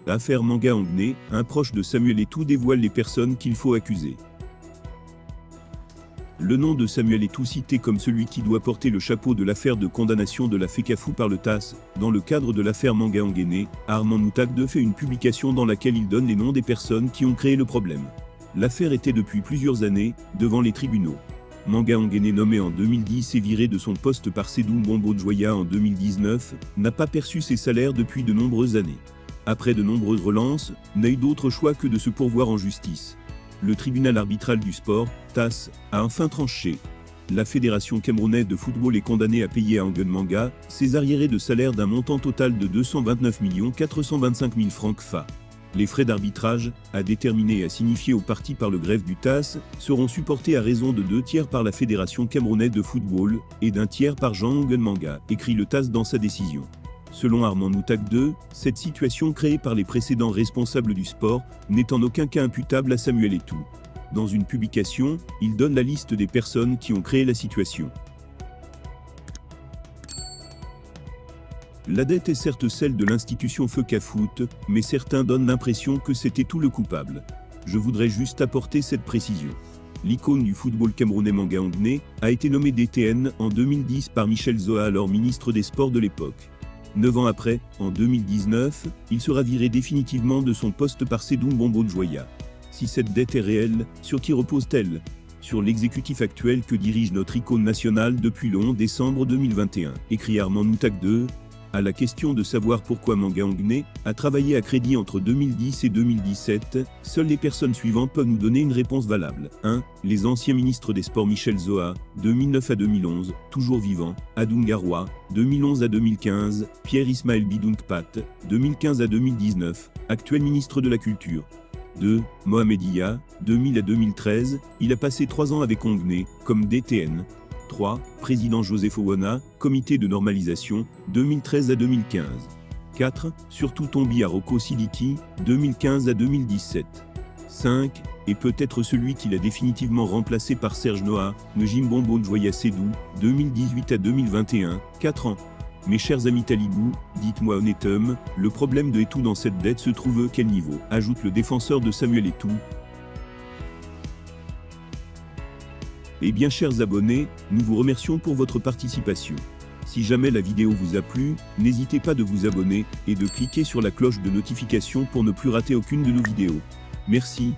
Affaire Manga Anguenay, un proche de Samuel Eto'o dévoile les personnes qu'il faut accuser. Le nom de Samuel Eto'o cité comme celui qui doit porter le chapeau de l'affaire de condamnation de la FECAFOOT par le TASS, dans le cadre de l'affaire Manga Anguenay, Armand Moutagde fait une publication dans laquelle il donne les noms des personnes qui ont créé le problème. L'affaire était depuis plusieurs années, devant les tribunaux. Manga Anguenay, nommé en 2010 et viré de son poste par Seydou Mbombo Djoya en 2019, n'a pas perçu ses salaires depuis de nombreuses années. Après de nombreuses relances, n'a eu d'autre choix que de se pourvoir en justice. Le tribunal arbitral du sport, TASS, a enfin tranché. La Fédération camerounaise de football est condamnée à payer à Anguenay Manga ses arriérés de salaire d'un montant total de 229 425 000 francs CFA. Les frais d'arbitrage, à déterminer et à signifier aux parties par le greffe du TASS, seront supportés à raison de 2/3 par la Fédération camerounaise de football et d'1/3 par Jean Anguenay Manga, écrit le TASS dans sa décision. Selon Armand Moutagde, cette situation créée par les précédents responsables du sport n'est en aucun cas imputable à Samuel Eto'o. Dans une publication, il donne la liste des personnes qui ont créé la situation. La dette est certes celle de l'institution FECAFOOT, mais certains donnent l'impression que c'était tout le coupable. Je voudrais juste apporter cette précision. L'icône du football camerounais Manga Anguenay a été nommé DTN en 2010 par Michel Zoa, alors ministre des Sports de l'époque. 9 ans après, en 2019, il sera viré définitivement de son poste par Seydou Mbombo Djoya. Si cette dette est réelle, sur qui repose-t-elle? Sur l'exécutif actuel que dirige notre icône nationale depuis le 11 décembre 2021, écrit Armand Moutagde. À la question de savoir pourquoi Manga Anguenay a travaillé à crédit entre 2010 et 2017, seules les personnes suivantes peuvent nous donner une réponse valable. 1. Les anciens ministres des Sports Michel Zoa, 2009 à 2011, toujours vivant, Adounga Roy, 2011 à 2015, Pierre Ismaël Bidounkpat, 2015 à 2019, actuel ministre de la Culture. 2. Mohamed Iya, 2000 à 2013, il a passé 3 ans avec Anguenay, comme DTN. 3. Président Joseph Owona, comité de normalisation, 2013 à 2015. 4. Surtout Tombi Aroko Sidiki, 2015 à 2017. 5. Et peut-être celui qui l'a définitivement remplacé par Serge Noah, Njim Mbombo Djoya Seydou, 2018 à 2021, 4 ans. Mes chers amis talibous, dites-moi honnêtement, le problème de Eto'o dans cette dette se trouve à quel niveau? Ajoute le défenseur de Samuel Eto'o. Eh bien chers abonnés, nous vous remercions pour votre participation. Si jamais la vidéo vous a plu, n'hésitez pas de vous abonner et de cliquer sur la cloche de notification pour ne plus rater aucune de nos vidéos. Merci.